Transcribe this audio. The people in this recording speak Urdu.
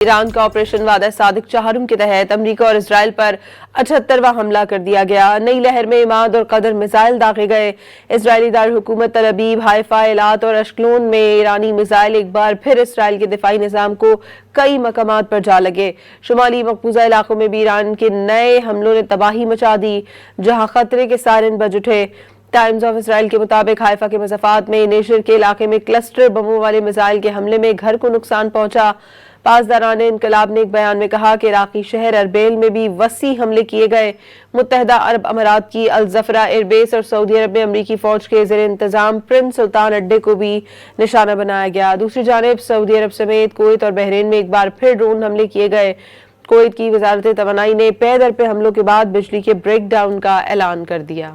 ایران کا آپریشن وعدہ صادق چہارم کے تحت امریکہ اور اسرائیل پر 78واں حملہ کر دیا گیا۔ نئی لہر میں عماد اور قدر میزائل داغے گئے۔ اسرائیلی دارالحکومت تل ابیب، حائفہ، ایلات اور اشکلون میں ایرانی میزائل ایک بار پھر اسرائیل کے دفاعی نظام کو کئی مقامات پر جا لگے۔ شمالی مقبوضہ علاقوں میں بھی ایران کے نئے حملوں نے تباہی مچا دی، جہاں خطرے کے سائرن بج اٹھے۔ ٹائمز آف اسرائیل کے مطابق حائفہ کے مسافات میں نیشر کے علاقے میں کلسٹر بموں والے میزائل کے حملے میں گھر کو نقصان پہنچا۔ پاسداران انقلاب نے ایک بیان میں کہا کہ عراقی شہر اربیل میں بھی وسیع حملے کیے گئے۔ متحدہ عرب امارات کی الزفرہ ایئر بیس اور سعودی عرب میں امریکی فوج کے زیر انتظام پرنس سلطان اڈے کو بھی نشانہ بنایا گیا۔ دوسری جانب سعودی عرب سمیت کویت اور بحرین میں ایک بار پھر ڈرون حملے کیے گئے۔ کویت کی وزارت توانائی نے پے در پے حملوں کے بعد بجلی کے بریک ڈاؤن کا اعلان کر دیا۔